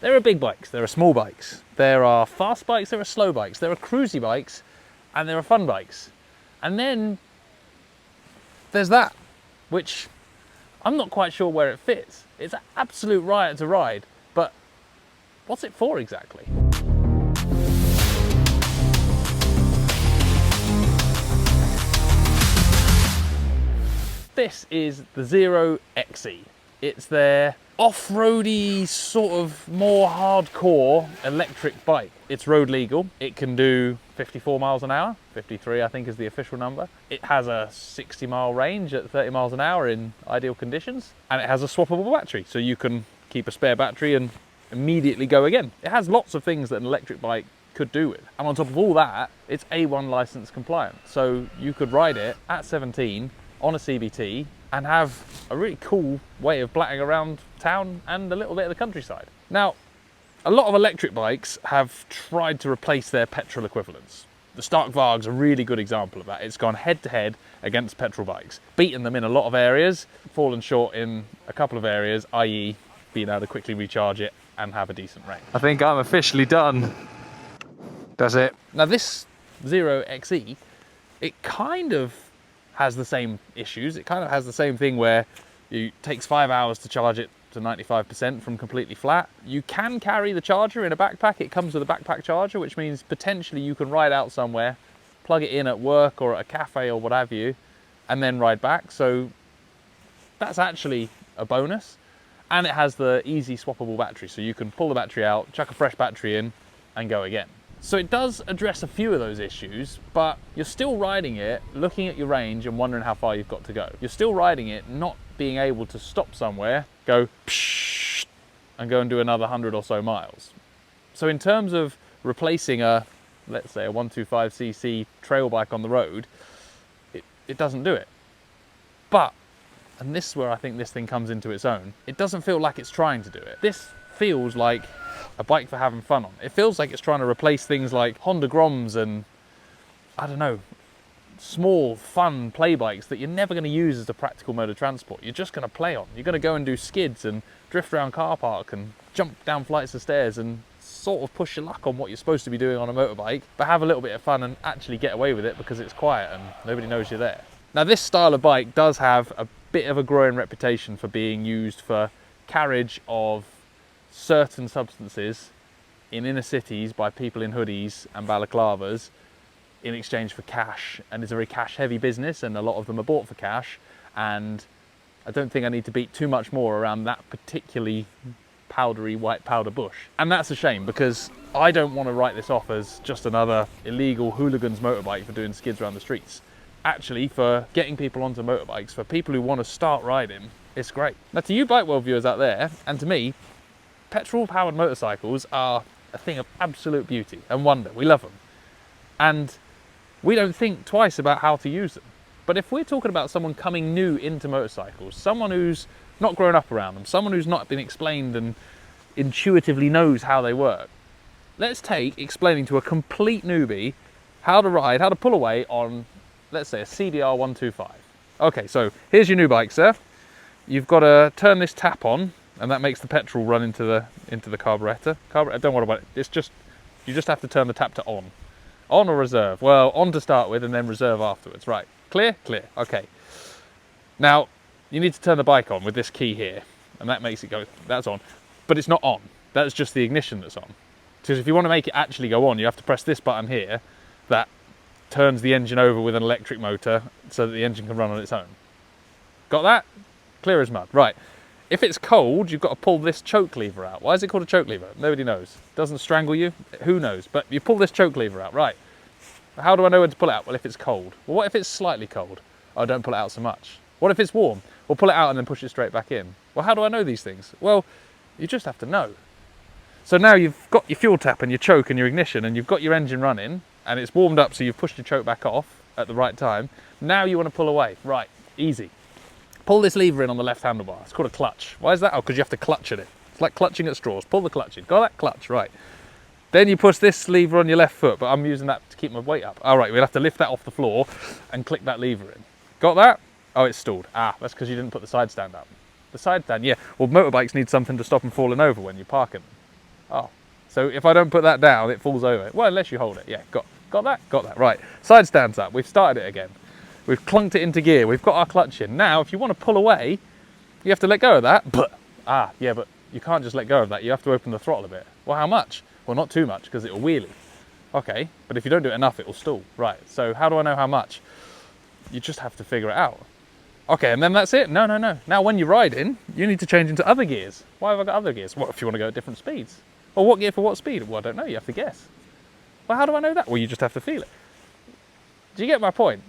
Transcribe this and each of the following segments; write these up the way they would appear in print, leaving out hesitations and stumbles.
There are big bikes, there are small bikes, there are fast bikes, there are slow bikes, there are cruisy bikes, and there are fun bikes. And then there's that, which I'm not quite sure where it fits. It's an absolute riot to ride, but what's it for exactly? This is the Zero XE. It's their off-roady, sort of more hardcore electric bike. It's road legal. It can do 54 miles an hour. 53, I think, is the official number. It has a 60-mile range at 30 miles an hour in ideal conditions. And it has a swappable battery, so you can keep a spare battery and immediately go again. It has lots of things that an electric bike could do with. And on top of all that, it's A1 license compliant. So you could ride it at 17 on a CBT and have a really cool way of blatting around town and a little bit of the countryside. Now, a lot of electric bikes have tried to replace their petrol equivalents. The Stark Varg's a really good example of that. It's gone head to head against petrol bikes, beaten them in a lot of areas, fallen short in a couple of areas, i.e. being able to quickly recharge it and have a decent range. I think I'm officially done. That's it. Now this Zero XE, it kind of has the same issues. It kind of has the same thing where it takes 5 hours to charge it to 95% from completely flat. You can carry the charger in a backpack. It comes with a backpack charger, which means potentially you can ride out somewhere, plug it in at work or at a cafe or what have you, and then ride back. So that's actually a bonus. And it has the easy swappable battery, so you can pull the battery out, chuck a fresh battery in, and go again. So it does address a few of those issues, but you're still riding it, looking at your range and wondering how far you've got to go. You're still riding it, not being able to stop somewhere, go psh, and go and do another 100 or so miles. So in terms of replacing a, let's say, a 125cc trail bike on the road, it doesn't do it. But, and this is where I think this thing comes into its own, it doesn't feel like it's trying to do it. This feels like a bike for having fun on. It feels like it's trying to replace things like Honda Groms and, I don't know, small, fun play bikes that you're never going to use as a practical mode of transport. You're just going to play on. You're going to go and do skids and drift around car park and jump down flights of stairs and sort of push your luck on what you're supposed to be doing on a motorbike, but have a little bit of fun and actually get away with it because it's quiet and nobody knows you're there. Now this style of bike does have a bit of a growing reputation for being used for carriage of certain substances in inner cities by people in hoodies and balaclavas in exchange for cash, and it's a very cash heavy business and a lot of them are bought for cash, and I don't think I need to beat too much more around that particularly powdery white powder bush. And that's a shame because I don't want to write this off as just another illegal hooligan's motorbike for doing skids around the streets. Actually, for getting people onto motorbikes, for people who want to start riding, it's great. Now to you Bike World viewers out there, and to me, petrol-powered motorcycles are a thing of absolute beauty and wonder. We love them. And we don't think twice about how to use them. But if we're talking about someone coming new into motorcycles, someone who's not grown up around them, someone who's not been explained and intuitively knows how they work, let's take explaining to a complete newbie how to ride, how to pull away on, let's say, a CBR 125. Okay, so here's your new bike, sir. You've got to turn this tap on, and that makes the petrol run into the carburetor. Don't worry about it. It's just, you just have to turn the tap to on. On or reserve? Well, on to start with and then reserve afterwards. Right, clear? Clear, okay. Now, you need to turn the bike on with this key here, and that makes it go, that's on. But it's not on, that's just the ignition that's on. Because if you want to make it actually go on, you have to press this button here that turns the engine over with an electric motor so that the engine can run on its own. Got that? Clear as mud, right. If it's cold, you've got to pull this choke lever out. Why is it called a choke lever? Nobody knows. Doesn't strangle you? Who knows? But you pull this choke lever out, right. How do I know when to pull it out? Well, if it's cold. Well, what if it's slightly cold? Oh, don't pull it out so much. What if it's warm? Well, pull it out and then push it straight back in. Well, how do I know these things? Well, you just have to know. So now you've got your fuel tap and your choke and your ignition and you've got your engine running and it's warmed up so you've pushed your choke back off at the right time. Now you want to pull away. Right, easy. Pull this lever in on the left handlebar. It's called a clutch. Why is that? Oh, because you have to clutch at it. It's like clutching at straws. Pull the clutch in. Got that? Clutch, right. Then you push this lever on your left foot, but I'm using that to keep my weight up. All right, we'll have to lift that off the floor and click that lever in. Got that? Oh, it's stalled. Ah, that's because you didn't put the side stand up. The side stand, yeah. Well, motorbikes need something to stop them falling over when you're parking them. Oh, so if I don't put that down, it falls over. Well, unless you hold it. Yeah, got that? Got that. Right, side stands up. We've started it again. We've clunked it into gear. We've got our clutch in. Now, if you want to pull away, you have to let go of that. But you can't just let go of that. You have to open the throttle a bit. Well, how much? Well, not too much, because it'll wheelie. Okay, but if you don't do it enough, it will stall. Right, so how do I know how much? You just have to figure it out. Okay, and then that's it? No. Now, when you're riding, you need to change into other gears. Why have I got other gears? What if you want to go at different speeds? Well, what gear for what speed? Well, I don't know. You have to guess. Well, how do I know that? Well, you just have to feel it. Do you get my point?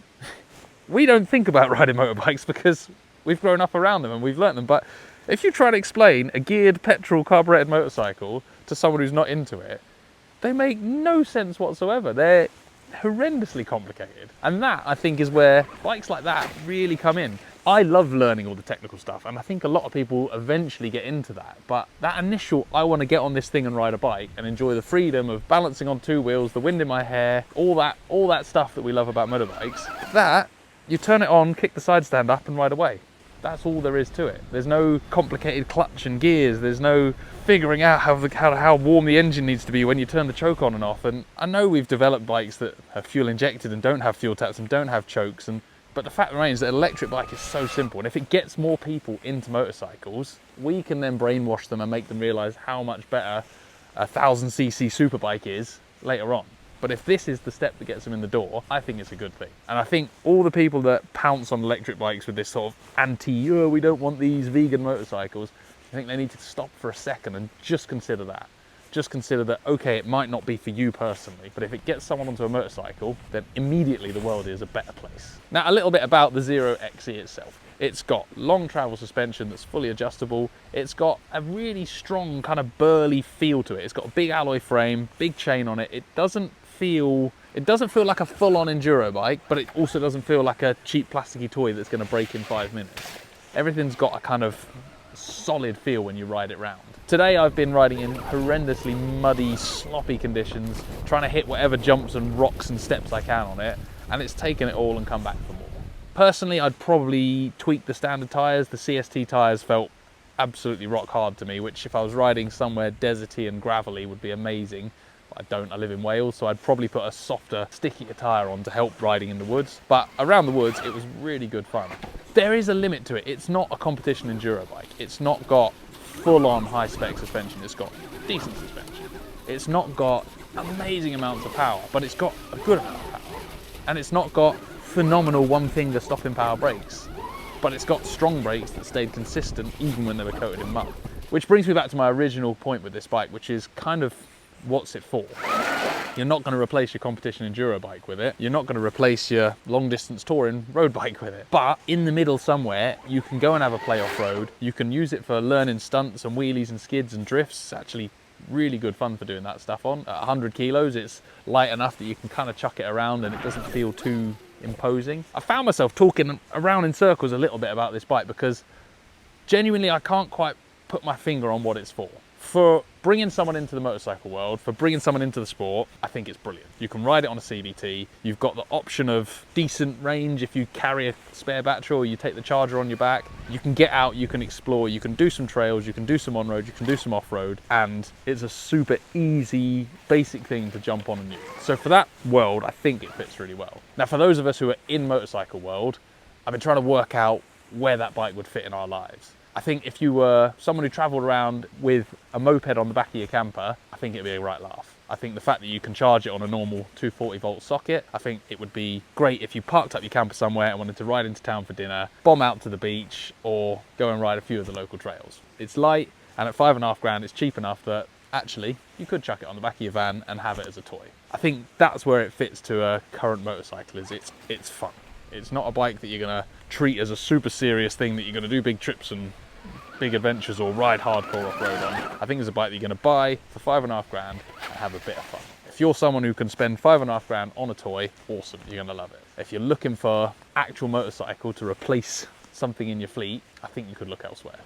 We don't think about riding motorbikes because we've grown up around them and we've learnt them. But if you try to explain a geared petrol carburetted motorcycle to someone who's not into it, they make no sense whatsoever. They're horrendously complicated. And that, I think, is where bikes like that really come in. I love learning all the technical stuff, and I think a lot of people eventually get into that. But that initial, I want to get on this thing and ride a bike and enjoy the freedom of balancing on two wheels, the wind in my hair, all that stuff that we love about motorbikes, that, you turn it on, kick the side stand up and ride away. That's all there is to it. There's no complicated clutch and gears. There's no figuring out how warm the engine needs to be when you turn the choke on and off. And I know we've developed bikes that are fuel injected and don't have fuel taps and don't have chokes. But the fact remains that an electric bike is so simple. And if it gets more people into motorcycles, we can then brainwash them and make them realise how much better a 1000cc superbike is later on. But if this is the step that gets them in the door, I think it's a good thing. And I think all the people that pounce on electric bikes with this sort of we don't want these vegan motorcycles, I think they need to stop for a second and just consider that. Just consider that, okay, it might not be for you personally, but if it gets someone onto a motorcycle, then immediately the world is a better place. Now, a little bit about the Zero XE itself. It's got long travel suspension that's fully adjustable. It's got a really strong kind of burly feel to it. It's got a big alloy frame, big chain on it. It doesn't feel like a full-on enduro bike, but it also doesn't feel like a cheap plasticky toy that's going to break in 5 minutes. Everything's got a kind of solid feel when you ride it round. Today I've been riding in horrendously muddy, sloppy conditions, trying to hit whatever jumps and rocks and steps I can on it, and it's taken it all and come back for more. Personally, I'd probably tweak the standard tyres. The CST tyres felt absolutely rock hard to me, which if I was riding somewhere deserty and gravelly would be amazing. I live in Wales, so I'd probably put a softer, stickier tyre on to help riding in the woods. But around the woods, it was really good fun. There is a limit to it. It's not a competition enduro bike. It's not got full-on high-spec suspension. It's got decent suspension. It's not got amazing amounts of power, but it's got a good amount of power. And it's not got phenomenal one-finger stopping power brakes, but it's got strong brakes that stayed consistent even when they were coated in mud. Which brings me back to my original point with this bike, which is kind of what's it for? You're not going to replace your competition enduro bike with it. You're not going to replace your long distance touring road bike with it. But in the middle somewhere, you can go and have a play off road. You can use it for learning stunts and wheelies and skids and drifts. It's actually really good fun for doing that stuff on. At 100 kilos, it's light enough that you can kind of chuck it around and it doesn't feel too imposing. I found myself talking around in circles a little bit about this bike because genuinely I can't quite put my finger on what it's for. For bringing someone into the motorcycle world, for bringing someone into the sport, I think it's brilliant. You can ride it on a CVT. You've got the option of decent range if you carry a spare battery or you take the charger on your back. You can get out, you can explore, you can do some trails, you can do some on-road, you can do some off-road, and it's a super easy, basic thing to jump on and use. So for that world, I think it fits really well. Now, for those of us who are in motorcycle world, I've been trying to work out where that bike would fit in our lives. I think if you were someone who travelled around with a moped on the back of your camper, I think it'd be a right laugh. I think the fact that you can charge it on a normal 240 volt socket, I think it would be great if you parked up your camper somewhere and wanted to ride into town for dinner, bomb out to the beach, or go and ride a few of the local trails. It's light, and at £5.5 it's cheap enough that actually you could chuck it on the back of your van and have it as a toy. I think that's where it fits to a current motorcycle, is it's fun. It's not a bike that you're going to treat as a super serious thing that you're going to do big trips and big adventures or ride hardcore off-road on. I think it's a bike that you're going to buy for £5.5 and have a bit of fun. If you're someone who can spend £5.5 on a toy, awesome, you're going to love it. If you're looking for actual motorcycle to replace something in your fleet, I think you could look elsewhere.